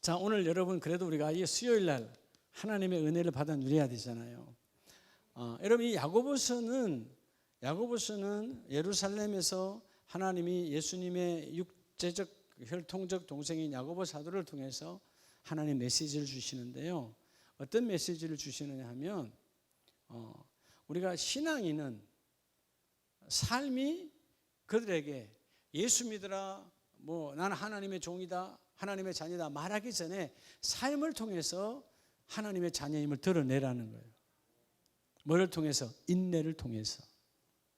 자, 오늘 여러분 그래도 우리가 이 수요일 날 하나님의 은혜를 받아 누려야 되잖아요. 여러분 이 야고보서는 예루살렘에서 하나님이 예수님의 육체적 혈통적 동생인 야고보 사도를 통해서 하나님 메시지를 주시는데요. 어떤 메시지를 주시느냐 하면 우리가 신앙인은 삶이 그들에게 예수 믿으라, 뭐 나는 하나님의 종이다, 하나님의 자녀다 말하기 전에 삶을 통해서 하나님의 자녀임을 드러내라는 거예요. 뭐를 통해서? 인내를 통해서.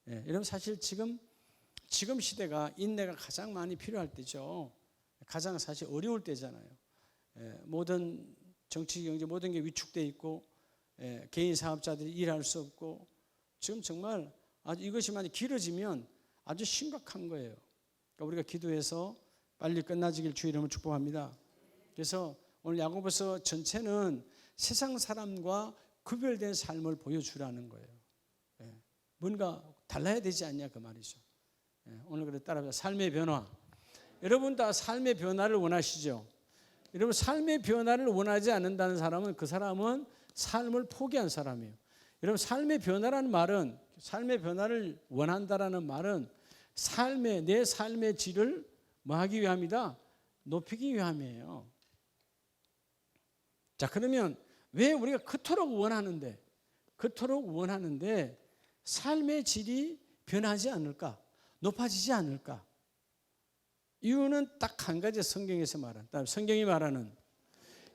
여러분 사실 지금 시대가 인내가 가장 많이 필요할 때죠. 가장 사실 어려울 때잖아요. 모든 정치, 경제 모든 게 위축되어 있고 개인 사업자들이 일할 수 없고 지금 정말 아주 이것이 많이 길어지면 아주 심각한 거예요. 그러니까 우리가 기도해서 빨리 끝나지길 주의 이름으로 축복합니다. 그래서 오늘 야고보서 전체는 세상 사람과 구별된 삶을 보여주라는 거예요. 뭔가 달라야 되지 않냐 그 말이죠. 오늘 그래 따라서 삶의 변화. 여러분 다 삶의 변화를 원하시죠? 여러분 삶의 변화를 원하지 않는다는 사람은 그 사람은 삶을 포기한 사람이에요. 여러분 삶의 변화라는 말은, 삶의 변화를 원한다라는 말은 내 삶의 질을 뭐 하기 위함이다? 높이기 위함이에요. 자, 그러면 왜 우리가 그토록 원하는데 삶의 질이 변하지 않을까? 높아지지 않을까? 이유는 딱 한 가지, 성경에서 말하는, 성경이 말하는,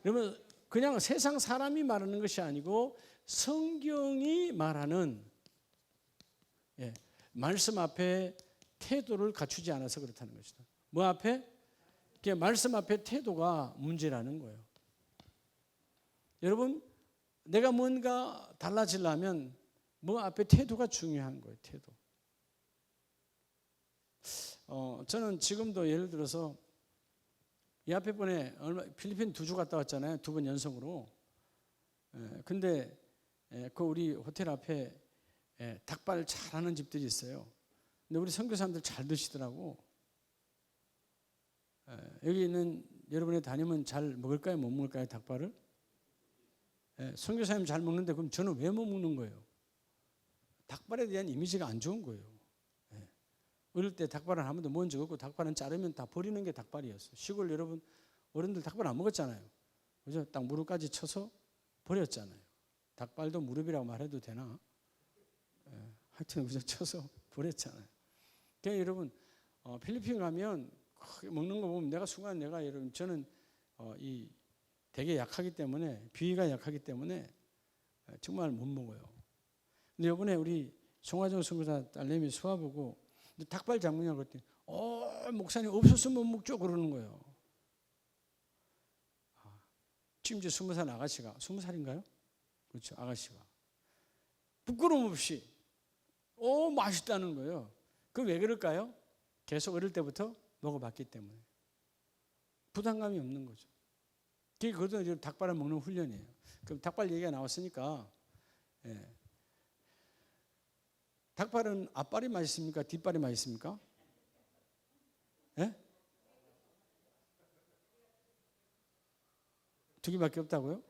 여러분 그냥 세상 사람이 말하는 것이 아니고 성경이 말하는 말씀 앞에 태도를 갖추지 않아서 그렇다는 것이다. 뭐 앞에? 말씀 앞에 태도가 문제라는 거예요. 여러분 내가 뭔가 달라지려면 뭐 앞에 태도가 중요한 거예요. 태도. 저는 지금도 예를 들어서 이 앞에 번에 필리핀 2주 갔다 왔잖아요. 2번 연속으로. 근데 그 우리 호텔 앞에 닭발 잘하는 집들이 있어요. 근데 우리 선교사님들 잘 드시더라고. 여기 있는 여러분이 다니면 잘 먹을까요? 못 먹을까요? 닭발을? 선교사님 잘 먹는데 그럼 저는 왜 못 먹는 거예요? 닭발에 대한 이미지가 안 좋은 거예요. 어릴 때 닭발은 한 번도 먹은 적 없고 닭발은 자르면 다 버리는 게 닭발이었어요. 시골 여러분 어른들 닭발 안 먹었잖아요. 그죠? 딱 무릎까지 쳐서 버렸잖아요. 닭발도 무릎이라고 말해도 되나? 하여튼 그저 쳐서 버렸잖아요. 그러니까 여러분 필리핀 가면 먹는 거 보면 내가 여러분 저는 이 되게 약하기 때문에 비위가 약하기 때문에 정말 못 먹어요. 근데 이번에 우리 송화정 선교사 딸내미 수아보고 닭발 잡느냐고 그랬더니 목사님 없었으면 못 먹죠 그러는 거예요. 지금 이제 20살 아가씨가 20살인가요? 그렇죠. 아가씨가 부끄러움 없이 맛있다는 거예요. 그 왜 그럴까요? 계속 어릴 때부터 먹어봤기 때문에 부담감이 없는 거죠. 그것도 이제 닭발을 먹는 훈련이에요. 그럼 닭발 얘기가 나왔으니까 닭발은 앞발이 맛있습니까? 뒷발이 맛있습니까? 두 개밖에 없다고요?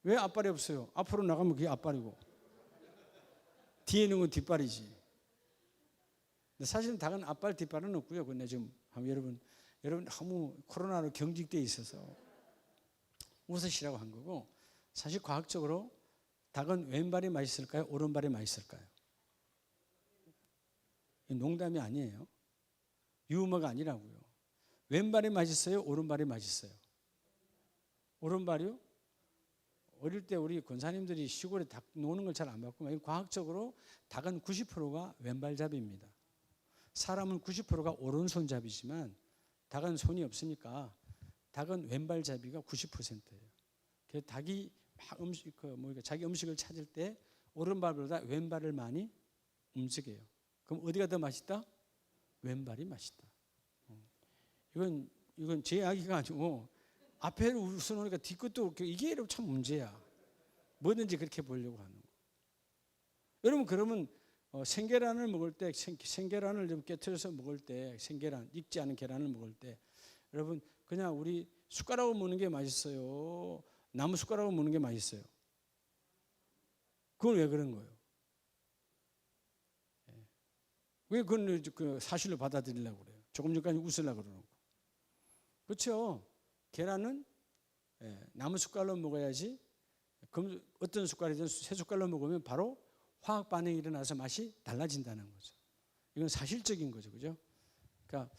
왜 앞발이 없어요? 앞으로 나가면 그게 앞발이고 뒤에 있는 건 뒷발이지. 근데 사실은 닭은 앞발 뒷발은 없고요. 근데 지금 여러분 너무 코로나로 경직되어 있어서 웃으시라고 한 거고, 사실 과학적으로 닭은 왼발이 맛있을까요? 오른발이 맛있을까요? 농담이 아니에요. 유머가 아니라고요. 왼발이 맛있어요? 오른발이 맛있어요? 오른발이요? 어릴 때 우리 권사님들이 시골에 닭 노는 걸 잘 안 봤고, 과학적으로 닭은 90%가 왼발잡이입니다. 사람은 90%가 오른손잡이지만 닭은 손이 없으니까 닭은 왼발잡이가 90%예요. 그래서 닭이 막 자기 음식을 찾을 때 오른발보다 왼발을 많이 움직여요. 그럼 어디가 더 맛있다? 왼발이 맛있다. 이건 제 이야기가 아니고 앞에를 웃어놓으니까 뒤끝도 이게 참 문제야. 뭐든지 그렇게 보려고 하는 거. 여러분 그러면 생계란을 먹을 때 생계란을 좀 깨트려서 먹을 때 생계란 익지 않은 계란을 먹을 때 여러분 그냥 우리 숟가락으로 먹는 게 맛있어요? 나무 숟가락으로 먹는 게 맛있어요? 그건 왜 그런 거예요? 왜 그건 그 사실로 받아들이려고 그래요? 조금 전까지 웃으려고 그러는 거. 그렇죠? 계란은 나무 숟갈로 먹어야지. 그럼 어떤 숟갈이든 새 숟갈로 먹으면 바로 화학 반응이 일어나서 맛이 달라진다는 거죠. 이건 사실적인 거죠, 그죠? 그러니까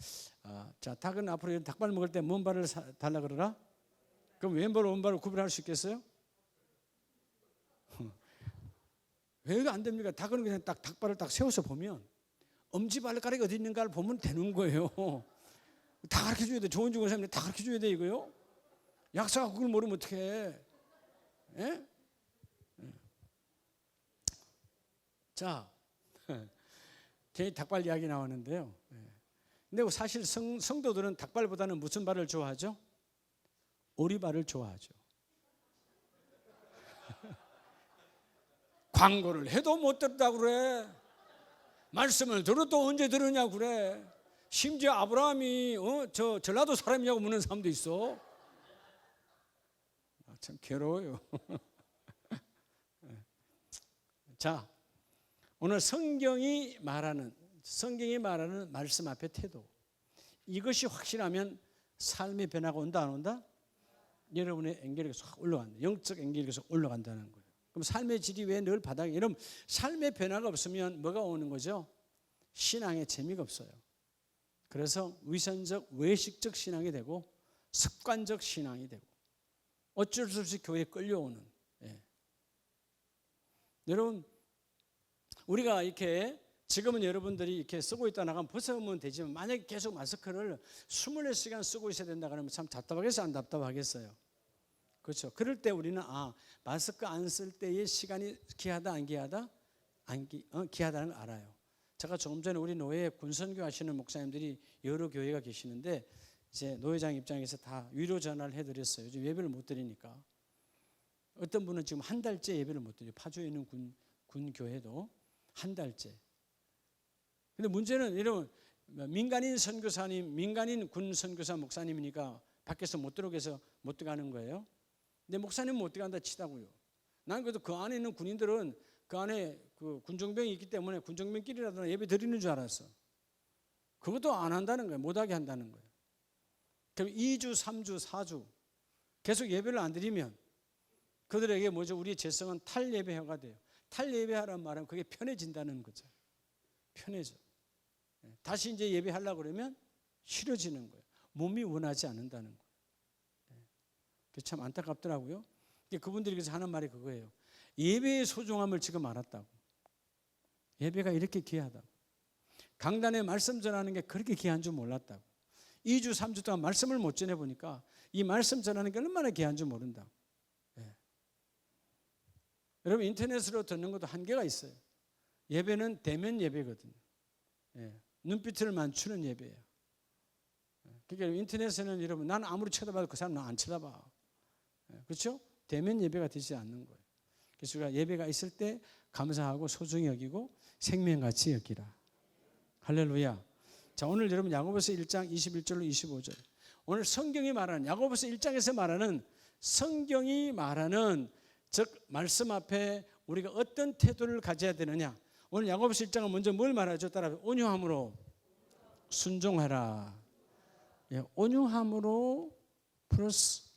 자, 닭은 앞으로 닭발 먹을 때 뭔 발을 달라 그러라? 그럼 왼발 오른발을 구분할 수 있겠어요? 왜 안 됩니까? 닭은 그냥 딱 닭발을 딱 세워서 보면 엄지발가락이 어디 있는가를 보면 되는 거예요. 다 가르쳐 줘야 돼. 좋은 사람들 다 가르쳐 줘야 돼 이거요. 약사가 그걸 모르면 어떻게 해? 예? 자, 괜히 닭발 이야기 나왔는데요. 근데 사실 성도들은 닭발보다는 무슨 발을 좋아하죠? 오리발을 좋아하죠. 광고를 해도 못 듣다 그래. 말씀을 들어도 언제 들으냐 그래. 심지어 아브라함이 저 전라도 사람이냐고 묻는 사람도 있어. 참 괴로워요. 자, 오늘 성경이 말하는 말씀 앞에 태도, 이것이 확실하면 삶의 변화가 온다 안 온다? 여러분의 엔겔이 계속 올라간다. 영적 엔겔이 계속 올라간다는 거예요. 그럼 삶의 질이 왜 늘 바닥에? 여러분 삶의 변화가 없으면 뭐가 오는 거죠? 신앙에 재미가 없어요. 그래서 위선적 외식적 신앙이 되고 습관적 신앙이 되고 어쩔 수 없이 교회에 끌려오는. 여러분 우리가 이렇게 지금은 여러분들이 이렇게 쓰고 있다 나가면 벗으면 되지만 만약에 계속 마스크를 24시간 쓰고 있어야 된다 그러면 참 답답하겠어요? 안 답답하겠어요? 그렇죠. 그럴 때 우리는 마스크 안 쓸 때의 시간이 귀하다 안 귀하다? 귀하다는 걸 알아요. 제가 조금 전에 우리 노예에 군선교 하시는 목사님들이 여러 교회가 계시는데 이제 노회장 입장에서 다 위로 전화를 해드렸어요. 요즘 예배를 못 드리니까. 어떤 분은 지금 한 달째 예배를 못 드려요. 파주에 있는 군 교회도 한 달째. 근데 문제는 이런 민간인 선교사님, 민간인 군 선교사 목사님이니까 밖에서 못 들어오게 해서 못 들어가는 거예요. 근데 목사님은 못 들어간다 치다고요. 난 그래도 그 안에 있는 군인들은 그 안에 그 군정병이 있기 때문에 군정병끼리라도 예배 드리는 줄 알았어. 그것도 안 한다는 거예요. 못하게 한다는 거예요. 그럼 2주, 3주, 4주 계속 예배를 안 드리면 그들에게 뭐죠? 우리의 재성은 탈예배화가 돼요. 탈예배하라는 말은 그게 편해진다는 거죠. 편해져. 다시 이제 예배하려고 그러면 싫어지는 거예요. 몸이 원하지 않는다는 거예요. 그게 참 안타깝더라고요. 그분들이 그래서 하는 말이 그거예요. 예배의 소중함을 지금 알았다고. 예배가 이렇게 귀하다고. 강단에 말씀 전하는 게 그렇게 귀한 줄 몰랐다고. 2주, 3주 동안 말씀을 못 전해보니까 이 말씀 전하는 게 얼마나 귀한 줄 모른다고. 여러분 인터넷으로 듣는 것도 한계가 있어요. 예배는 대면 예배거든요. 눈빛을 맞추는 예배예요. 그러니까 인터넷에는 여러분 나는 아무리 쳐다봐도 그 사람 나 안 쳐다봐. 그렇죠? 대면 예배가 되지 않는 거예요. 그래서 우리가 예배가 있을 때 감사하고 소중히 여기고 생명같이 여기라. 할렐루야. 자, 오늘 여러분 야고보서 1장 21절로 25절. 오늘 성경이 말하는 야고보서 1장에서 말하는 성경이 말하는 즉 말씀 앞에 우리가 어떤 태도를 가져야 되느냐. 오늘 야고보서 1장은 먼저 뭘 말하죠? 따라 온유함으로 순종하라. 온유함으로 플러스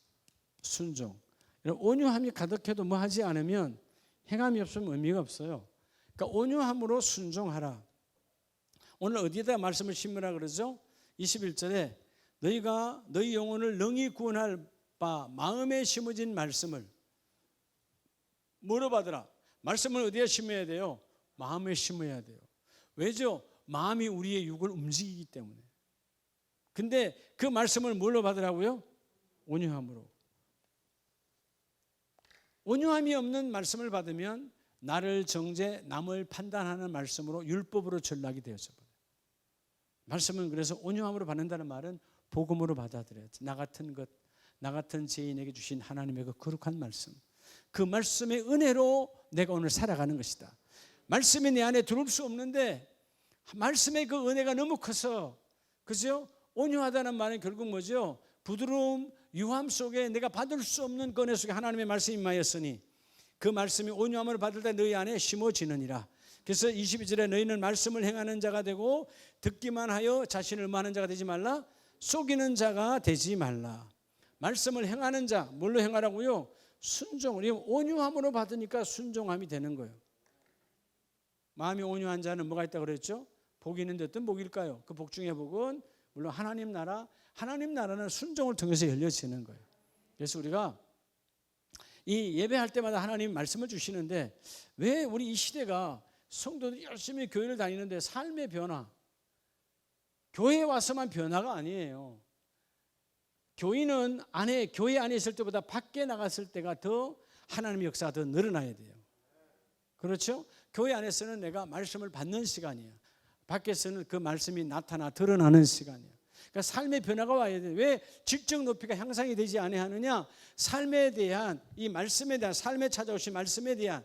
순종. 온유함이 가득해도 뭐 하지 않으면 행함이 없으면 의미가 없어요. 그러니까 온유함으로 순종하라. 오늘 어디에다 말씀을 심으라 그러죠? 21절에 너희가 너희 영혼을 능히 구원할 바 마음에 심어진 말씀을 뭐로 받으라? 말씀을 어디에 심어야 돼요? 마음에 심어야 돼요. 왜죠? 마음이 우리의 육을 움직이기 때문에. 근데 그 말씀을 뭘로 받으라고요? 온유함으로. 온유함이 없는 말씀을 받으면 나를 정죄, 남을 판단하는 말씀으로 율법으로 전락이 되어져 버려요. 말씀은 그래서 온유함으로 받는다는 말은 복음으로 받아들여야지. 나 같은 것, 나 같은 죄인에게 주신 하나님의 그 거룩한 말씀. 그 말씀의 은혜로 내가 오늘 살아가는 것이다. 말씀이 내 안에 들어올 수 없는데 말씀의 그 은혜가 너무 커서, 그죠? 온유하다는 말은 결국 뭐죠? 부드러움, 유함 속에 내가 받을 수 없는 권해 속에 하나님의 말씀이 임하였으니 그 말씀이 온유함을 받을 때 너희 안에 심어지느니라. 그래서 22절에 너희는 말씀을 행하는 자가 되고 듣기만 하여 자신을 음하는 자가 되지 말라. 속이는 자가 되지 말라. 말씀을 행하는 자, 뭘로 행하라고요? 순종을. 온유함으로 받으니까 순종함이 되는 거예요. 마음이 온유한 자는 뭐가 있다고 그랬죠? 복이 있는데 어떤 복일까요? 그 복 중에 복은 물론 하나님 나라는 순종을 통해서 열려지는 거예요. 그래서 우리가 이 예배할 때마다 하나님 말씀을 주시는데 왜 우리 이 시대가 성도들이 열심히 교회를 다니는데 삶의 변화, 교회에 와서만 변화가 아니에요. 교회 안에 있을 때보다 밖에 나갔을 때가 더 하나님의 역사가 더 늘어나야 돼요. 그렇죠? 교회 안에서는 내가 말씀을 받는 시간이에요. 밖에서는 그 말씀이 나타나 드러나는 시간이에요. 그러니까 삶의 변화가 와야 돼요. 왜 질적 높이가 향상이 되지 아니하느냐? 삶에 대한 이 말씀에 대한 삶에 찾아오신 말씀에 대한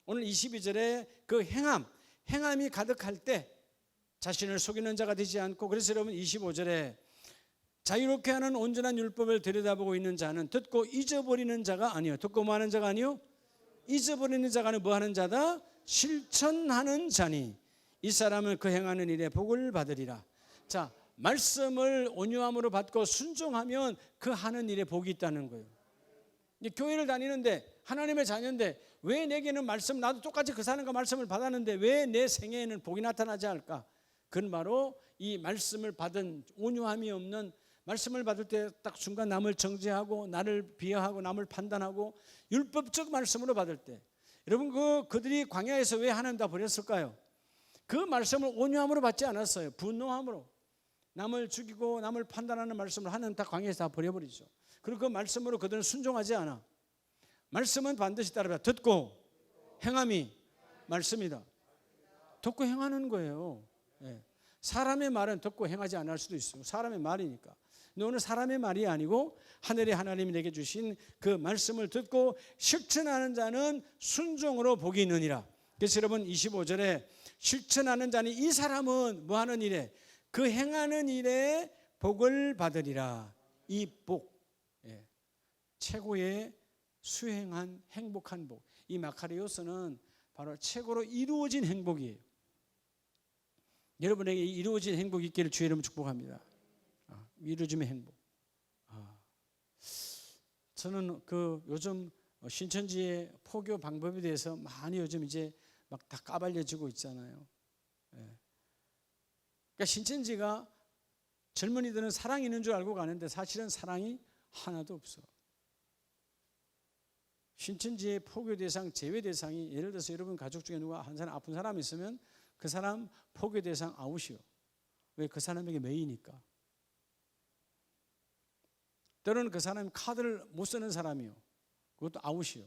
오늘 22절에 그 행함이 가득할 때 자신을 속이는 자가 되지 않고 그래서 여러분 25절에 자유롭게 하는 온전한 율법을 들여다보고 있는 자는 듣고 잊어버리는 자가 아니요. 듣고 뭐 하는 자가 아니요? 잊어버리는 자가 아니요. 뭐 하는 자다? 실천하는 자니 이 사람은 그 행하는 일에 복을 받으리라. 자, 말씀을 온유함으로 받고 순종하면 그 하는 일에 복이 있다는 거예요. 교회를 다니는데 하나님의 자녀인데 왜 내게는 나도 똑같이 그 사람과 말씀을 받았는데 왜 내 생애에는 복이 나타나지 않을까? 그건 바로 이 말씀을 받은 온유함이 없는 말씀을 받을 때 딱 순간 남을 정죄하고 나를 비하하고 남을 판단하고 율법적 말씀으로 받을 때 여러분 그들이 광야에서 왜 하나님 다 버렸을까요? 그 말씀을 온유함으로 받지 않았어요. 분노함으로 남을 죽이고 남을 판단하는 말씀을 하나님 다 광야에서 다 버려버리죠. 그리고 그 말씀으로 그들은 순종하지 않아. 말씀은 반드시 따르라. 듣고 행함이 말씀이다. 듣고 행하는 거예요. 네. 사람의 말은 듣고 행하지 않을 수도 있어요. 사람의 말이니까. 근데 오늘 사람의 말이 아니고 하늘의 하나님이 내게 주신 그 말씀을 듣고 실천하는 자는 순종으로 복이 있느니라. 그래서 여러분 25절에 실천하는 자니 이 사람은 뭐 하는 일에? 그 행하는 일에 복을 받으리라. 이 복, 최고의 수행한 행복한 복. 이 마카리오스는 바로 최고로 이루어진 행복이에요. 여러분에게 이루어진 행복이 있기를 주의 이름으로 축복합니다. 이루어짐의 행복. 저는 요즘 신천지의 포교 방법에 대해서 많이 요즘 이제 막 다 까발려지고 있잖아요. 그러니까 신천지가 젊은이들은 사랑이 있는 줄 알고 가는데 사실은 사랑이 하나도 없어. 신천지의 포교 대상, 제외 대상이 예를 들어서 여러분 가족 중에 누가 한 사람 아픈 사람이 있으면 그 사람 포교 대상 아웃이요. 왜? 그 사람에게 매이니까. 때로는 그 사람이 카드를 못 쓰는 사람이요. 그것도 아웃이요.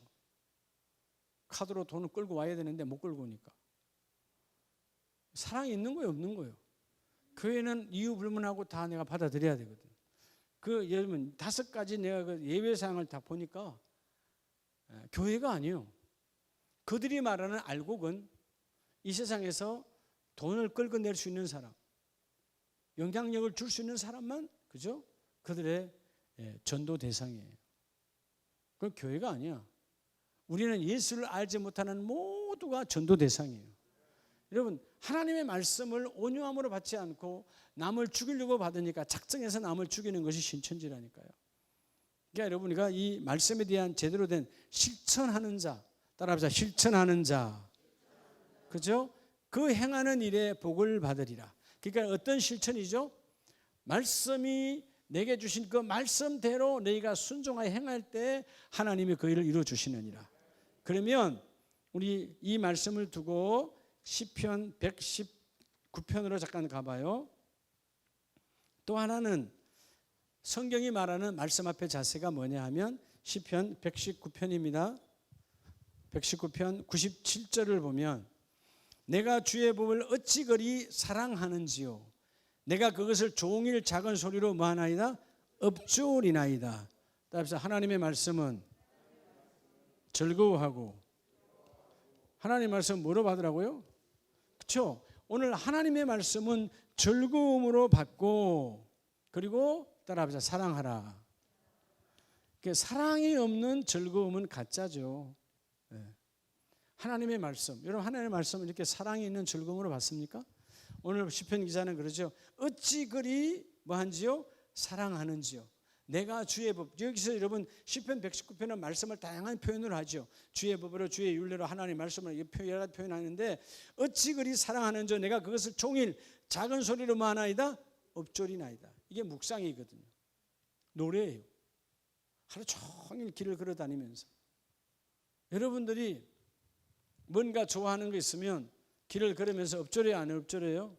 카드로 돈을 끌고 와야 되는데 못 끌고 오니까. 사랑이 있는 거예요, 없는 거예요? 교회는 이유 불문하고 다 내가 받아들여야 되거든. 여러분 5가지 내가 그 예외 사항을 다 보니까 교회가 아니에요. 그들이 말하는 알곡은 이 세상에서 돈을 끌고 낼 수 있는 사람, 영향력을 줄 수 있는 사람만 그죠? 그들의 전도 대상이에요. 그건 교회가 아니야. 우리는 예수를 알지 못하는 모두가 전도 대상이에요. 여러분 하나님의 말씀을 온유함으로 받지 않고 남을 죽이려고 받으니까 작정해서 남을 죽이는 것이 신천지라니까요. 그러니까 여러분 우리가 이 말씀에 대한 제대로 된 실천하는 자, 따라합시다. 실천하는 자, 그죠? 그 행하는 일에 복을 받으리라. 그러니까 어떤 실천이죠? 말씀이 내게 주신 그 말씀대로 너희가 순종하여 행할 때 하나님이 그 일을 이루어 주시느니라. 그러면 우리 이 말씀을 두고 시편 119편으로 잠깐 가봐요. 또 하나는 성경이 말하는 말씀 앞에 자세가 뭐냐 하면 시편 119편입니다. 119편 97절을 보면 내가 주의 법을 어찌 그리 사랑하는지요. 내가 그것을 종일 작은 소리로 뭐하나이다? 읊조리나이다. 따라서 하나님의 말씀은 즐거워하고 하나님의 말씀 뭐로 받으라고요? 그렇죠? 오늘 하나님의 말씀은 즐거움으로 받고 그리고 따라합시다. 사랑하라. 사랑이 없는 즐거움은 가짜죠. 하나님의 말씀, 여러분 하나님의 말씀을 이렇게 사랑이 있는 즐거움으로 봤습니까? 오늘 시편 기자는 그러죠. 어찌 그리 뭐한지요? 사랑하는지요. 내가 주의 법. 여기서 여러분 시편 119편은 말씀을 다양한 표현을 하죠. 주의 법으로 주의 윤례로 하나님의 말씀을 여러 가지 표현하는데 어찌 그리 사랑하는지요. 내가 그것을 종일 작은 소리로 뭐하나이다? 읊조리나이다. 이게 묵상이거든요. 노래예요. 하루 종일 길을 걸어 다니면서 여러분들이 뭔가 좋아하는 거 있으면 길을 걸으면서 읊조려요, 안 읊조려요?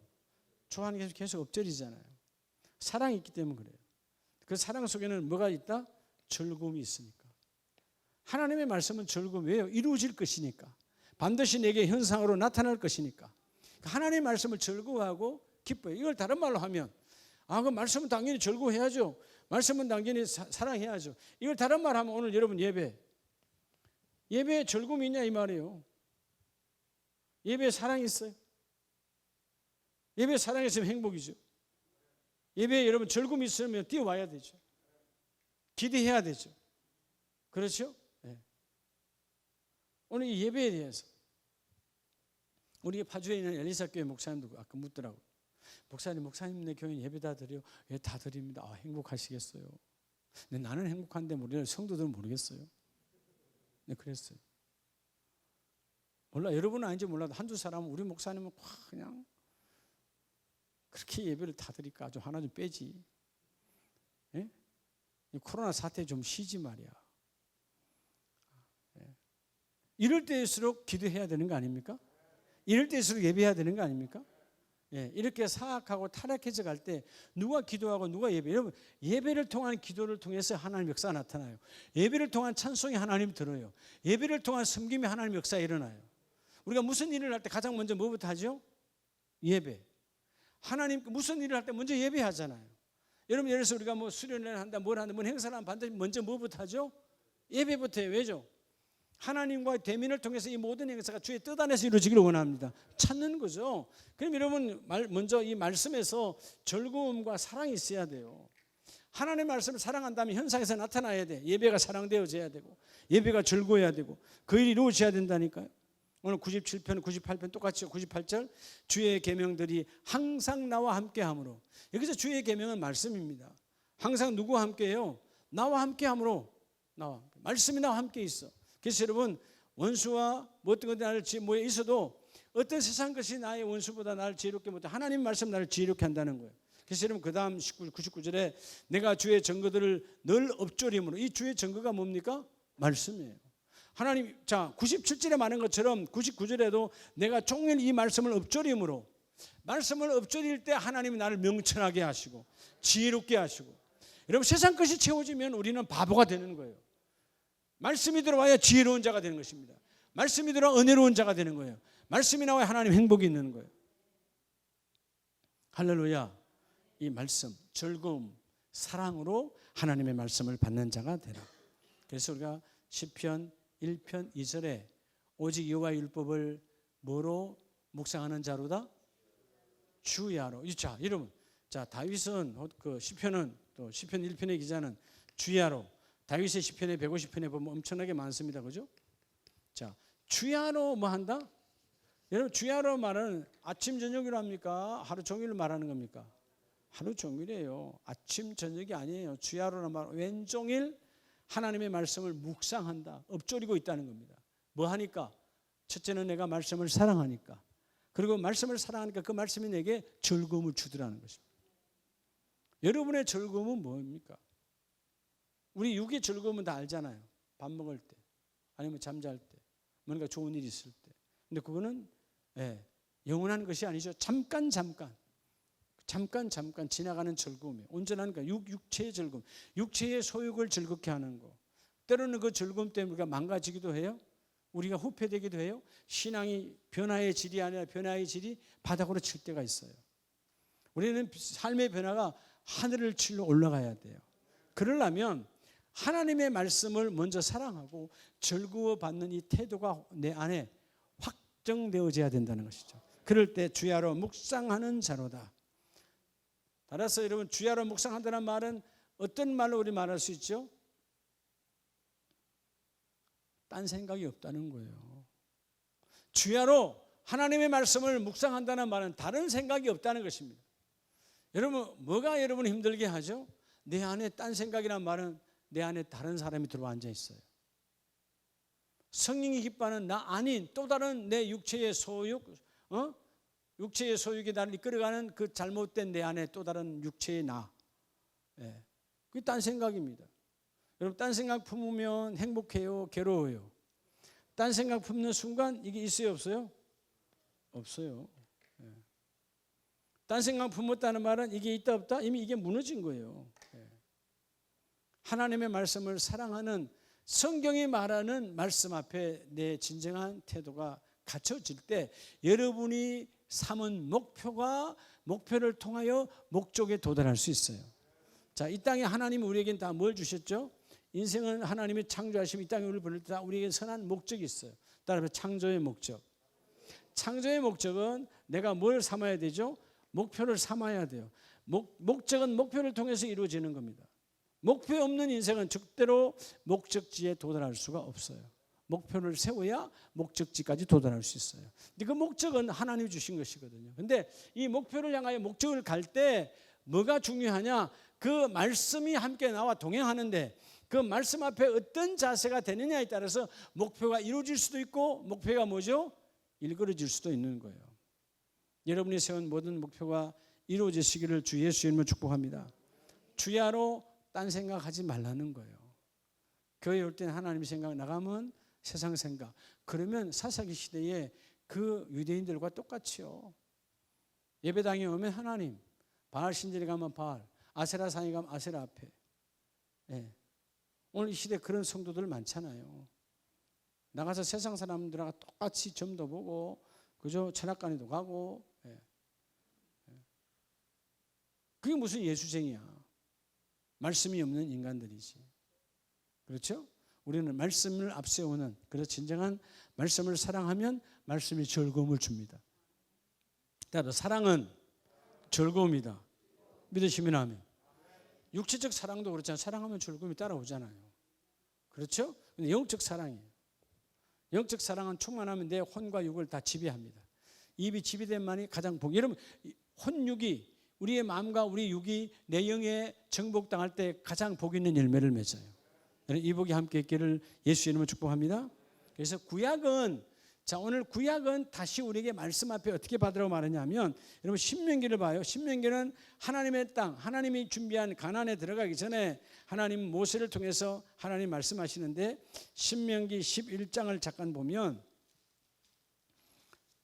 좋아하는 게 계속 읊조리잖아요. 사랑이 있기 때문에 그래요. 그 사랑 속에는 뭐가 있다? 즐거움이 있으니까. 하나님의 말씀은 즐거움. 왜요? 이루어질 것이니까. 반드시 내게 현상으로 나타날 것이니까. 하나님의 말씀을 즐거워하고 기뻐요. 이걸 다른 말로 하면 그 말씀은 당연히 즐거워해야죠. 말씀은 당연히 사랑해야죠. 이걸 다른 말로 하면 오늘 여러분 예배에 즐거움이 있냐 이 말이에요. 예배에 사랑이 있어요. 예배에 사랑이 있으면 행복이죠. 예배에 여러분 즐거움이 있으면 뛰어와야 되죠. 기대해야 되죠. 그렇죠? 네. 오늘 이 예배에 대해서 우리 파주에 있는 엘리사 교회 목사님도 아까 묻더라고요. 목사님 내 교회는 예배 다 드려요? 예, 다 드립니다. 행복하시겠어요? 근데 나는 행복한데 우리 성도들은 모르겠어요. 네, 그랬어요. 몰라, 여러분은 아닌지 몰라도 한두 사람은 우리 목사님은 그냥 그렇게 예배를 다 드릴까 좀 하나 좀 빼지. 예? 이 코로나 사태 좀 쉬지 말이야. 예. 이럴 때일수록 기도해야 되는 거 아닙니까? 이럴 때일수록 예배해야 되는 거 아닙니까? 예, 이렇게 사악하고 타락해져 갈 때 누가 기도하고 누가 예배. 여러분 예배를 통한 기도를 통해서 하나님 역사가 나타나요. 예배를 통한 찬송이 하나님 들어요. 예배를 통한 섬김이 하나님 역사가 일어나요. 우리가 무슨 일을 할 때 가장 먼저 뭐부터 하죠? 예배. 하나님 무슨 일을 할 때 먼저 예배하잖아요. 여러분 예를 들어서 우리가 뭐 수련회를 한다 뭘 한다 뭔 행사를 하면 반드시 먼저 뭐부터 하죠? 예배부터 해요. 왜죠? 하나님과의 대면을 통해서 이 모든 행사가 주의 뜻 안에서 이루어지기를 원합니다. 찾는 거죠. 그럼 여러분 먼저 이 말씀에서 즐거움과 사랑이 있어야 돼요. 하나님의 말씀을 사랑한다면 현상에서 나타나야 돼. 예배가 사랑되어져야 되고 예배가 즐거워야 되고 그 일이 이루어져야 된다니까요. 오늘 97편, 98편 똑같죠. 98절 주의 계명들이 항상 나와 함께함으로. 여기서 주의 계명은 말씀입니다. 항상 누구와 함께해요? 나와 함께함으로. 말씀이 나와 함께 있어. 그래서 여러분 원수와 어떤 것이 나를 뭐에 있어도 어떤 세상 것이 나의 원수보다 나를 지혜롭게 못해. 하나님 말씀 나를 지혜롭게 한다는 거예요. 그래서 여러분 그 다음 99절에 내가 주의 증거들을 늘 읊조림으로. 이 주의 증거가 뭡니까? 말씀이에요. 하나님, 자 97절에 말한 것처럼 99절에도 내가 종일 이 말씀을 읊조림으로. 말씀을 읊조릴 때 하나님이 나를 명철하게 하시고 지혜롭게 하시고. 여러분 세상 것이 채워지면 우리는 바보가 되는 거예요. 말씀이 들어와야 지혜로운 자가 되는 것입니다. 말씀이 들어와 은혜로운 자가 되는 거예요. 말씀이 나와야 하나님 행복이 있는 거예요. 할렐루야. 이 말씀, 즐거움, 사랑으로 하나님의 말씀을 받는 자가 되라. 그래서 우리가 시편 1편 2절에 오직 여호와의 율법을 뭐로 묵상하는 자로다? 주야로. 자, 여러분, 자 다윗은 그 시편은 또 시편 1편의 기자는 주야로. 다윗의 시편에 150편에 보면 엄청나게 많습니다. 그죠? 자, 주야로 뭐 한다? 여러분 주야로 말은 아침 저녁으로 합니까? 하루 종일로 말하는 겁니까? 하루 종일이에요. 아침 저녁이 아니에요. 주야로는 말 왼종일 하나님의 말씀을 묵상한다. 읊조리고 있다는 겁니다. 뭐 하니까? 첫째는 내가 말씀을 사랑하니까. 그리고 말씀을 사랑하니까 그 말씀이 내게 즐거움을 주더라는 것입니다. 여러분의 즐거움은 뭡니까? 우리 육의 즐거움은 다 알잖아요. 밥 먹을 때 아니면 잠잘 때 뭔가 좋은 일이 있을 때. 근데 그거는 영원한 것이 아니죠. 잠깐 지나가는 즐거움이에요. 온전한 육체의 즐거움. 육체의 소욕을 즐겁게 하는 거. 때로는 그 즐거움 때문에 우리가 망가지기도 해요. 우리가 후퇴되기도 해요. 신앙이 변화의 질이 아니라 변화의 질이 바닥으로 칠 때가 있어요. 우리는 삶의 변화가 하늘을 치러 올라가야 돼요. 그러려면 하나님의 말씀을 먼저 사랑하고 즐거워받는 이 태도가 내 안에 확정되어져야 된다는 것이죠. 그럴 때 주야로 묵상하는 자로다. 따라서 여러분, 주야로 묵상한다는 말은 어떤 말로 우리 말할 수 있죠? 딴 생각이 없다는 거예요. 주야로 하나님의 말씀을 묵상한다는 말은 다른 생각이 없다는 것입니다. 여러분, 뭐가 여러분 힘들게 하죠? 내 안에 딴 생각이란 말은 내 안에 다른 사람이 들어와 앉아 있어요. 성령이 기뻐하는 나 아닌 또 다른 내 육체의 소욕, 육체의 소욕이 나를 이끌어가는 그 잘못된 내 안에 또 다른 육체의 나. 그게 딴 생각입니다. 여러분, 딴 생각 품으면 행복해요, 괴로워요? 딴 생각 품는 순간 이게 있어요, 없어요? 없어요. 딴 생각 품었다는 말은 이게 있다 없다? 이미 이게 무너진 거예요. 하나님의 말씀을 사랑하는, 성경이 말하는 말씀 앞에 내 진정한 태도가 갖춰질 때 여러분이 삼은 목표를 통하여 목적에 도달할 수 있어요. 자, 이 땅에 하나님이 우리에겐 다 뭘 주셨죠? 인생은 하나님이 창조하시면 이 땅에 우리를 보낼 때 우리에게 선한 목적이 있어요. 따라서 창조의 목적. 창조의 목적은 내가 뭘 삼아야 되죠? 목표를 삼아야 돼요. 목적은 목표를 통해서 이루어지는 겁니다. 목표 없는 인생은 절대로 목적지에 도달할 수가 없어요. 목표를 세워야 목적지까지 도달할 수 있어요. 근데 그 목적은 하나님이 주신 것이거든요. 근데 이 목표를 향하여 목적을 갈 때 뭐가 중요하냐? 그 말씀이 함께 나와 동행하는데 그 말씀 앞에 어떤 자세가 되느냐에 따라서 목표가 이루어질 수도 있고 목표가 뭐죠? 일그러질 수도 있는 거예요. 여러분이 세운 모든 목표가 이루어지시기를 주 예수 이름으로 축복합니다. 주야로 딴 생각하지 말라는 거예요. 교회 올 때는 하나님 생각, 나가면 세상 생각. 그러면 사사기 시대에 그 유대인들과 똑같이요. 예배당에 오면 하나님, 바알 신전에 가면 바알, 아세라 상에 가면 아세라 앞에. 오늘 이 시대에 그런 성도들 많잖아요. 나가서 세상 사람들하고 똑같이 점도 보고, 그죠? 철학관에도 가고. 그게 무슨 예수쟁이야. 말씀이 없는 인간들이지. 그렇죠? 우리는 말씀을 앞세우는, 그래서 진정한 말씀을 사랑하면 말씀이 즐거움을 줍니다. 따라서 사랑은 즐거움이다. 믿으시면 아멘. 육체적 사랑도 그렇잖아요. 사랑하면 즐거움이 따라오잖아요. 그렇죠? 근데 영적 사랑이에요. 영적 사랑은 충만하면 내 혼과 육을 다 지배합니다. 입이 지배된 만이 가장 복. 여러분, 혼육이, 우리의 마음과 우리 육이 내 영에 정복당할 때 가장 복 있는 열매를 맺어요. 이 복이 함께 있기를 예수 이름으로 축복합니다. 그래서 구약은, 자, 오늘 구약은 다시 우리에게 말씀 앞에 어떻게 받으라고 말하냐면, 여러분 신명기를 봐요. 신명기는 하나님의 땅, 하나님이 준비한 가나안에 들어가기 전에 하나님 모세를 통해서 하나님 말씀하시는데, 신명기 11장을 잠깐 보면,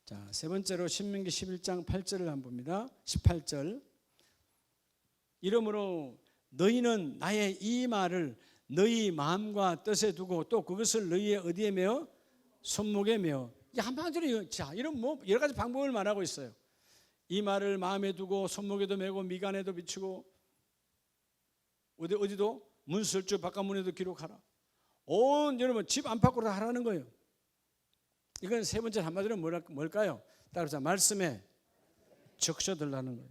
자, 세 번째로 신명기 11장 8절을 한번 봅니다. 18절. 이러므로 너희는 나의 이 말을 너희 마음과 뜻에 두고 또 그것을 너희의 어디에 메어? 손목에 메어. 한마디로, 자, 이런 뭐 여러 가지 방법을 말하고 있어요. 이 말을 마음에 두고 손목에도 메고 미간에도 비추고 어디도 문설주 바깥문에도 기록하라. 온 여러분 집 안팎으로 다 하라는 거예요. 이건 세 번째 한마디로 뭘까요? 따라서 말씀에 적셔들라는 거예요.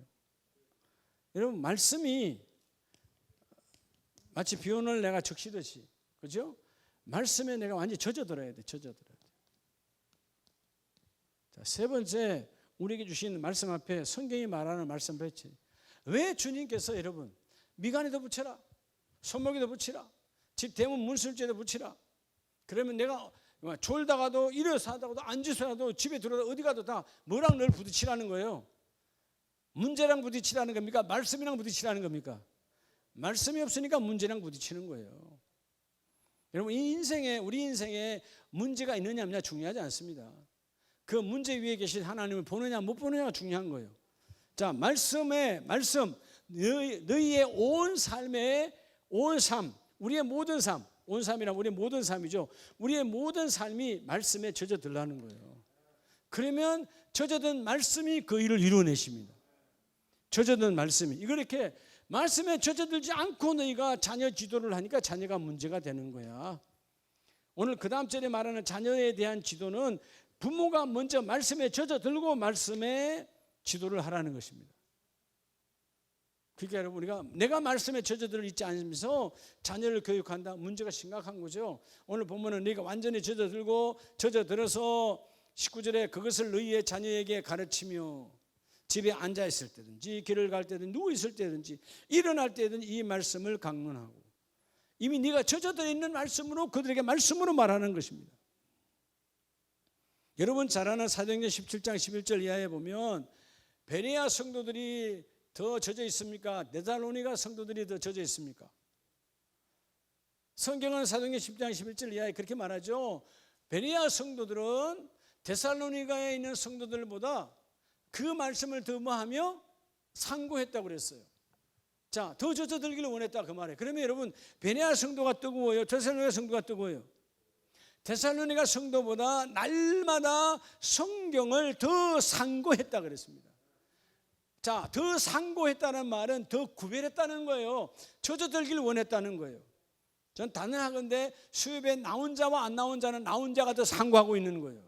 여러분 말씀이 마치 비오늘 내가 적시듯이, 그죠? 말씀에 내가 완전히 젖어들어야 돼. 젖어들어야 돼. 자, 세 번째 우리에게 주신 말씀 앞에 성경이 말하는 말씀 배치. 왜 주님께서 여러분 미간에도 붙여라, 손목에도 붙이라, 집 대문 문설주에도 붙이라. 그러면 내가 졸다가도 일어서 하다가도 앉아서라도 집에 들어도 어디 가도 다 뭐랑 늘 부딪히라는 거예요? 문제랑 부딪히라는 겁니까? 말씀이랑 부딪히라는 겁니까? 말씀이 없으니까 문제랑 부딪히는 거예요. 여러분 이 인생에, 우리 인생에 문제가 있느냐 없느냐 중요하지 않습니다. 그 문제 위에 계신 하나님을 보느냐 못 보느냐가 중요한 거예요. 자, 말씀, 너희의 온 삶의 온 삶, 우리의 모든 삶, 온 삶이란 우리의 모든 삶이죠. 우리의 모든 삶이 말씀에 젖어들라는 거예요. 그러면 젖어든 말씀이 그 일을 이루어내십니다. 젖어든 말씀이. 이걸 이렇게 말씀에 젖어들지 않고 너희가 자녀 지도를 하니까 자녀가 문제가 되는 거야. 오늘 그 다음 절에 말하는 자녀에 대한 지도는 부모가 먼저 말씀에 젖어들고 말씀에 지도를 하라는 것입니다. 그러니까 여러분, 우리가 내가 말씀에 젖어들어 있지 않으면서 자녀를 교육한다, 문제가 심각한 거죠. 오늘 보면은 네가 완전히 젖어들어서 19절에 그것을 너희의 자녀에게 가르치며 집에 앉아 있을 때든지 길을 갈 때든지 누워 있을 때든지 일어날 때든지 이 말씀을 강론하고, 이미 네가 젖어들어 있는 말씀으로 그들에게 말씀으로 말하는 것입니다. 여러분 잘 아는 사도행전 17장 11절 이하에 보면 베레아 성도들이 더 젖어 있습니까? 데살로니가 성도들이 더 젖어 있습니까? 성경은 사도행전 10장 11절 이하에 그렇게 말하죠. 베레아 성도들은 데살로니가에 있는 성도들보다 그 말씀을 더 뭐하며 상고했다고 그랬어요. 자, 더 젖어들기를 원했다 그 말이에요. 그러면 여러분, 베레아 성도가 뜨거워요? 데살로니가 성도가 뜨거워요? 데살로니가 성도보다 날마다 성경을 더 상고했다 그랬습니다. 자, 더 상고했다는 말은 더 구별했다는 거예요. 젖어들기를 원했다는 거예요. 전 단언하건대 수협에 나온 자와 안 나온 자는 나온 자가 더 상고하고 있는 거예요.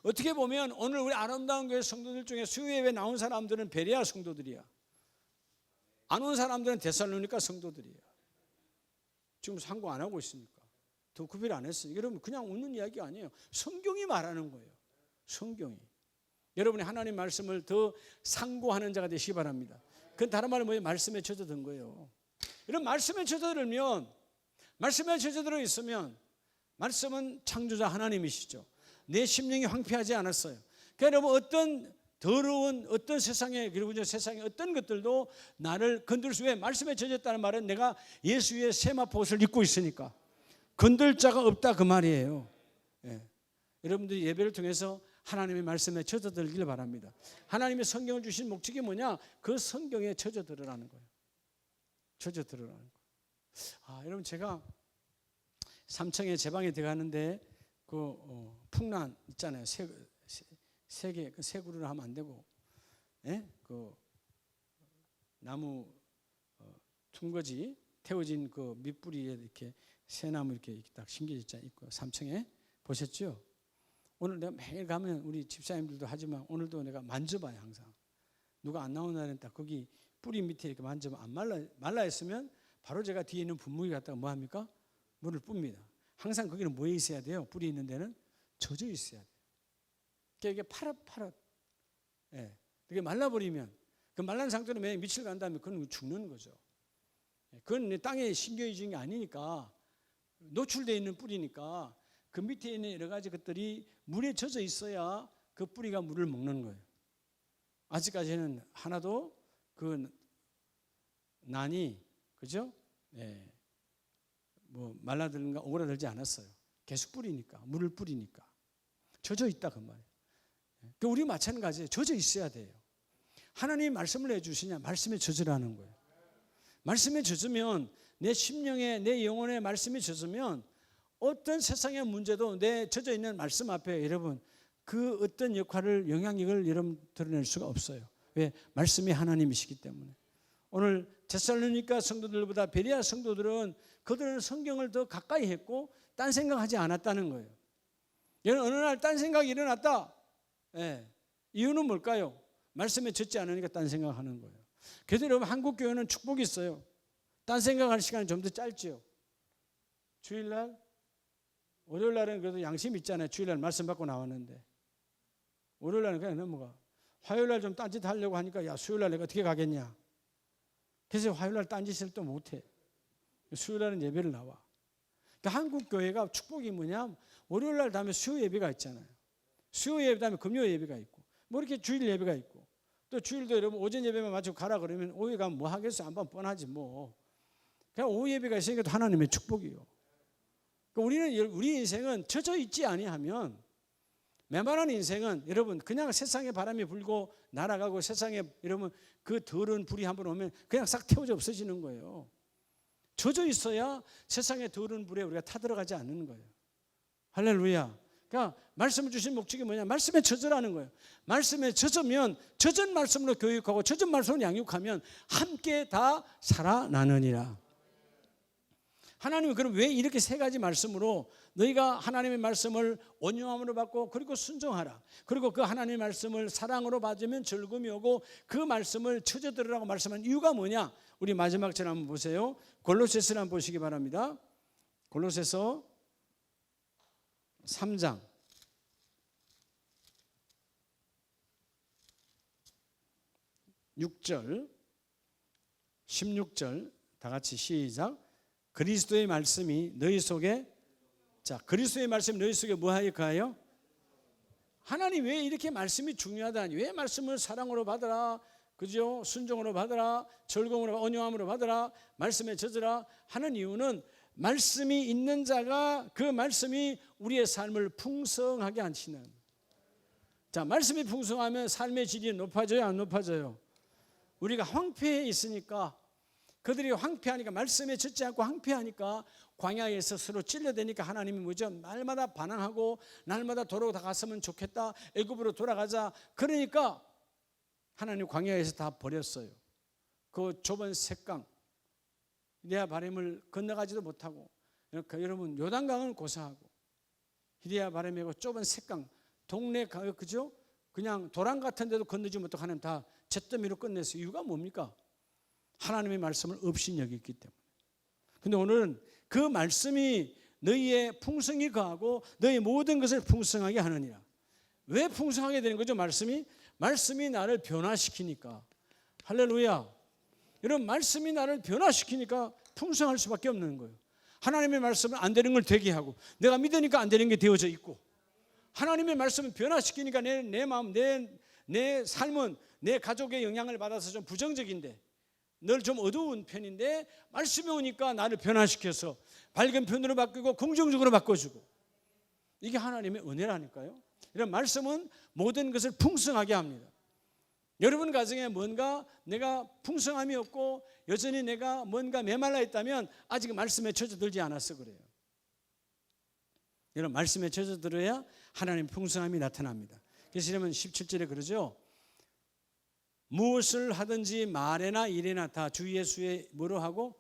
어떻게 보면 오늘 우리 아름다운 교회 성도들 중에 수협에 나온 사람들은 베레아 성도들이야. 안 온 사람들은 데살로니가 성도들이에요. 지금 상고 안 하고 있으니까 더 구별 안 했어요. 여러분, 그냥 웃는 이야기 아니에요. 성경이 말하는 거예요. 성경이. 여러분이 하나님 말씀을 더 상고하는 자가 되시기 바랍니다. 그건 다른 말은 뭐예요? 말씀에 젖어든 거예요. 이런 말씀에 젖어들면, 말씀에 젖어들어 있으면, 말씀은 창조자 하나님이시죠. 내 심령이 황폐하지 않았어요. 그러니까 여러분, 어떤 더러운 어떤 세상에, 그리고 세상의 어떤 것들도 나를 건들 수, 왜? 말씀에 젖었다는 말은 내가 예수의 세마포 옷을 입고 있으니까 건들 자가 없다 그 말이에요. 예. 여러분들이 예배를 통해서 하나님의 말씀에 젖어들기를 바랍니다. 하나님의 성경을 주신 목적이 뭐냐? 그 성경에 젖어들으라는 거예요. 젖어들으라는 거예요. 여러분, 제가 삼청에 제 방에 들어가는데 그 풍란 있잖아요. 세계 그 세구를 하면 안 되고, 예? 그 나무 퉁거지 태워진 그 밑뿌리에 이렇게 새나무 이렇게 딱 심겨져 있고, 삼청에 보셨죠? 오늘 내가 매일 가면 우리 집사님들도 하지만 오늘도 내가 만져봐요. 항상 누가 안 나오는 날은 딱 거기 뿌리 밑에 이렇게 만져보면 안 말라 있으면 바로 제가 뒤에 있는 분무기 갖다가 뭐 합니까? 물을 뿜니다. 항상 거기는 뭐에 있어야 돼요? 뿌리 있는 데는 젖어 있어야 돼요. 그러니까 이게 파릇파릇. 예. 그게 말라버리면, 그 말란 상태로 매일 며칠 간 다음에 그건 죽는 거죠. 그건 땅에 심겨진 게 아니니까, 노출되어 있는 뿌리니까 그 밑에 있는 여러 가지 것들이 물에 젖어 있어야 그 뿌리가 물을 먹는 거예요. 아직까지는 하나도 그 난이, 그죠? 예. 뭐 말라들는가 오그라들지 않았어요. 계속 뿌리니까, 물을 뿌리니까 젖어 있다 그 말이에요. 그러니까 우리 마찬가지예요. 젖어 있어야 돼요. 하나님이 말씀을 해주시냐? 말씀에 젖으라는 거예요. 말씀에 젖으면 내 심령에, 내 영혼에 말씀이 젖으면 어떤 세상의 문제도 내 젖어 있는 말씀 앞에 여러분 그 어떤 역할을, 영향력을 여러분 드러낼 수가 없어요. 왜? 말씀이 하나님이시기 때문에. 오늘 데살로니가 성도들보다 베레아 성도들은 그들은 성경을 더 가까이 했고 딴 생각하지 않았다는 거예요. 얘는 어느 날 딴 생각이 일어났다. 예. 이유는 뭘까요? 말씀에 젖지 않으니까 딴 생각하는 거예요. 그래서 여러분, 한국 교회는 축복이 있어요. 딴 생각할 시간이 좀 더 짧지요. 주일날, 월요일날은 그래도 양심 있잖아요. 주일날 말씀 받고 나왔는데 월요일날은 그냥 넘어가. 화요일날 좀 딴짓 하려고 하니까 야, 수요일날 내가 어떻게 가겠냐. 그래서 화요일날 딴짓을 또 못해. 수요일날은 예배를 나와. 그러니까 한국 교회가 축복이 뭐냐? 월요일날 다음에 수요 예배가 있잖아요. 수요 예배 다음에 금요 예배가 있고, 뭐 이렇게 주일 예배가 있고, 또 주일도 여러분 오전 예배만 마치고 가라 그러면 오후에 가면 뭐 하겠어? 한번 뻔하지 뭐. 그냥 오후 예배가 있으니까 또 하나님의 축복이요. 그러니까 우리 인생은 젖어 있지 아니하면, 메마른 인생은 여러분 그냥 세상에 바람이 불고 날아가고 세상에 여러분 그 더러운 불이 한번 오면 그냥 싹 태워져 없어지는 거예요. 젖어 있어야 세상의 더러운 불에 우리가 타들어가지 않는 거예요. 할렐루야. 그러니까 말씀을 주신 목적이 뭐냐? 말씀에 젖으라는 거예요. 말씀에 젖으면 젖은 말씀으로 교육하고 젖은 말씀으로 양육하면 함께 다 살아나느니라. 하나님은 그럼 왜 이렇게 세 가지 말씀으로 너희가 하나님의 말씀을 온유함으로 받고 그리고 순종하라. 그리고 그 하나님의 말씀을 사랑으로 받으면 즐거움이 오고 그 말씀을 쳐져 들으라고 말씀한 이유가 뭐냐? 우리 마지막 절 한번 보세요. 골로새서를 한번 보시기 바랍니다. 골로새서 3장 6절 16절 다 같이 시작. 그리스도의 말씀이 너희 속에, 자, 그리스도의 말씀이 너희 속에 뭐하여 가요? 하나님 왜 이렇게 말씀이 중요하다니? 왜 말씀을 사랑으로 받으라, 그죠? 순종으로 받으라, 즐거움으로, 온유함으로 받으라, 말씀에 젖으라 하는 이유는 말씀이 있는 자가 그 말씀이 우리의 삶을 풍성하게 하시는. 자, 말씀이 풍성하면 삶의 질이 높아져요, 안 높아져요? 우리가 황폐해 있으니까, 그들이 황폐하니까, 말씀에 젖지 않고 황폐하니까 광야에서 서로 찔려대니까 하나님이 뭐죠? 날마다 반항하고 날마다 돌아갔으면 좋겠다, 애굽으로 돌아가자. 그러니까 하나님 광야에서 다 버렸어요. 그 좁은 색강 히데야 바람을 건너가지도 못하고, 여러분 요단강은 고사하고 히데야 바람이고 좁은 색강 동네 그죠? 그냥 도랑 같은 데도 건너지 못하고 하나님 다 잿더미로 끝냈어요. 이유가 뭡니까? 하나님의 말씀을 없이 여겼기 때문에. 근데 오늘은 그 말씀이 너희의 풍성이 거하고 너희 모든 것을 풍성하게 하느니라. 왜 풍성하게 되는 거죠? 말씀이 나를 변화시키니까. 할렐루야. 여러분, 말씀이 나를 변화시키니까 풍성할 수밖에 없는 거예요. 하나님의 말씀은 안 되는 걸 되게 하고, 내가 믿으니까 안 되는 게 되어져 있고, 하나님의 말씀은 변화시키니까 내 마음, 내 삶은 내 가족의 영향을 받아서 좀 부정적인데, 늘 좀 어두운 편인데 말씀이 오니까 나를 변화시켜서 밝은 편으로 바꾸고 긍정적으로 바꿔주고, 이게 하나님의 은혜라니까요. 이런 말씀은 모든 것을 풍성하게 합니다. 여러분 가정에 뭔가 내가 풍성함이 없고 여전히 내가 뭔가 메말라 있다면 아직 말씀에 젖어들지 않아서 그래요. 여러분, 말씀에 젖어들어야 하나님의 풍성함이 나타납니다. 그래서 여러분 17절에 그러죠. 무엇을 하든지 말에나 일에나 다 주 예수의 뭐로 하고?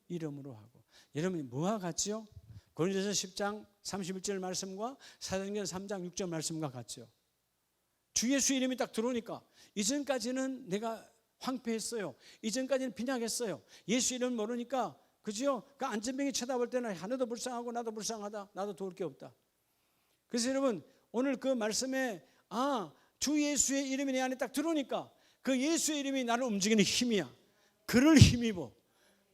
이름으로 하고. 여러분 뭐와 같지요? 고린도서 10장 31절 말씀과 사도행전 3장 6절 말씀과 같죠. 주 예수 이름이 딱 들어오니까, 이전까지는 내가 황폐했어요, 이전까지는 빈약했어요, 예수 이름 모르니까, 그죠? 그 안전병이 쳐다볼 때는 하나도 불쌍하고 나도 불쌍하다, 나도 도울 게 없다. 그래서 여러분 오늘 그 말씀에 주 예수의 이름이 내 안에 딱 들어오니까 그 예수의 이름이 나를 움직이는 힘이야. 그를 힘입어.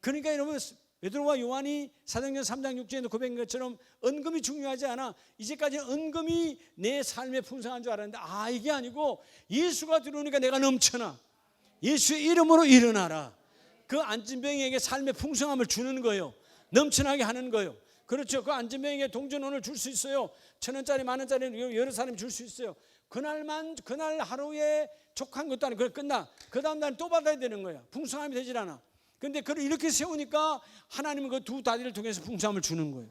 그러니까 여러분, 베드로와 요한이 사도행전 3장 6절에 고백한 것처럼 은금이 중요하지 않아. 이제까지 은금이 내 삶에 풍성한 줄 알았는데 이게 아니고 예수가 들어오니까 내가 넘쳐나. 예수의 이름으로 일어나라. 그 안진병에게 삶의 풍성함을 주는 거예요. 넘쳐나게 하는 거예요. 그렇죠. 그 안진병에게 동전원을 줄 수 있어요. 1,000원짜리, 10,000원짜리 여러 사람이 줄 수 있어요. 그날 하루에 족한 것도 아니고 끝나. 그 다음 날 또 받아야 되는 거야. 풍성함이 되질 않아. 근데 그걸 이렇게 세우니까 하나님은 그 두 다리를 통해서 풍성함을 주는 거예요.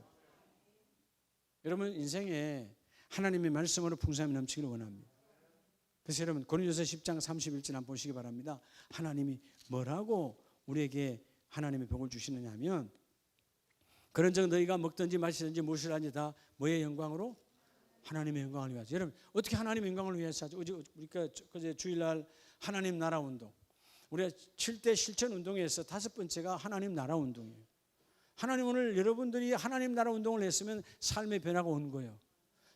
여러분 인생에 하나님의 말씀으로 풍성함이 넘치기를 원합니다. 그래서 여러분 고린도서 10장 31절 한번 보시기 바랍니다. 하나님이 뭐라고 우리에게 하나님의 복을 주시느냐 하면, 그런즉 너희가 먹든지 마시든지 무엇을 하든지 다 뭐의 영광으로? 하나님의 영광을 위하여. 여러분 어떻게 하나님의 영광을 위해서 하죠? 우리가 그제 주일날 하나님 나라 운동, 우리가 7대 실천 운동에서 5번째가 하나님 나라 운동이에요. 하나님, 오늘 여러분들이 하나님 나라 운동을 했으면 삶의 변화가 온 거예요.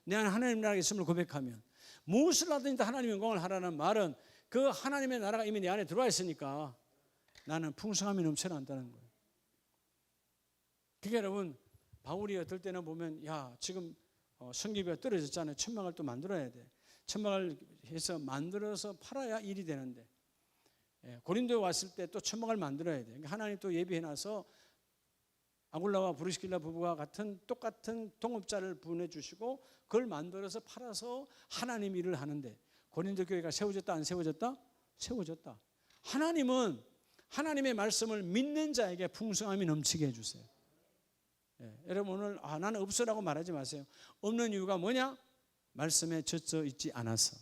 내 안에 하나님 나라가 있음을 고백하면 무엇을 하든지 다 하나님의 영광을 하라는 말은 그 하나님의 나라가 이미 내 안에 들어와 있으니까 나는 풍성함이 넘쳐난다는 거예요. 그게 여러분, 바울이 어떨 때는 보면 지금 성기비가 떨어졌잖아요. 천막을 또 만들어야 돼. 천막을 해서 만들어서 팔아야 일이 되는데, 고린도에 왔을 때 또 천막을 만들어야 돼. 그러니까 하나님 또 예비해놔서 아굴라와 브리스길라 부부와 같은 똑같은 동업자를 보내주시고 그걸 만들어서 팔아서 하나님 일을 하는데, 고린도 교회가 세워졌다 안 세워졌다? 세워졌다. 하나님은 하나님의 말씀을 믿는 자에게 풍성함이 넘치게 해주세요. 여러분 오늘 나는 없어라고 말하지 마세요. 없는 이유가 뭐냐? 말씀에 젖어 있지 않아서.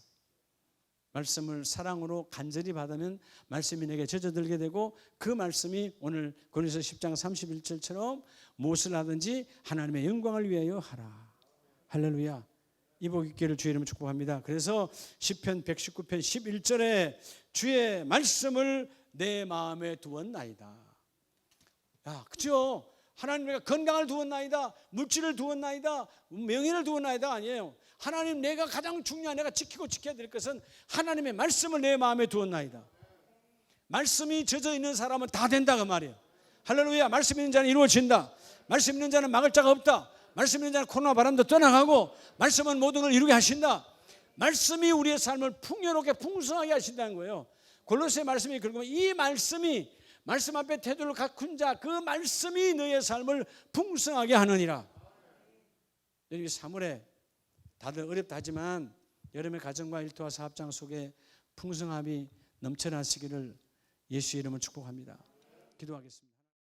말씀을 사랑으로 간절히 받으면 말씀이 내게 젖어들게 되고, 그 말씀이 오늘 고린도서 10장 31절처럼 무엇을 하든지 하나님의 영광을 위하여 하라. 할렐루야. 이 복 있기를 주의 이름으로 축복합니다. 그래서 시편 119편 11절에 주의 말씀을 내 마음에 두었나이다. 야, 그죠? 하나님 내가 건강을 두었나이다, 물질을 두었나이다, 명예를 두었나이다 아니에요. 하나님 내가 가장 중요한, 내가 지키고 지켜야 될 것은 하나님의 말씀을 내 마음에 두었나이다. 말씀이 젖어 있는 사람은 다 된다 그 말이에요. 할렐루야. 말씀 있는 자는 이루어진다. 말씀 있는 자는 막을 자가 없다. 말씀 있는 자는 코로나 바람도 떠나가고, 말씀은 모든 걸 이루게 하신다. 말씀이 우리의 삶을 풍요롭게 풍성하게 하신다는 거예요. 골로새 말씀이 그러면 이 말씀이, 말씀 앞에 태도를 가꾼 자, 그 말씀이 너의 삶을 풍성하게 하느니라. 여기 3월에 다들 어렵다 하지만 여러분의 가정과 일터와 사업장 속에 풍성함이 넘쳐나시기를 예수의 이름으로 축복합니다. 기도하겠습니다.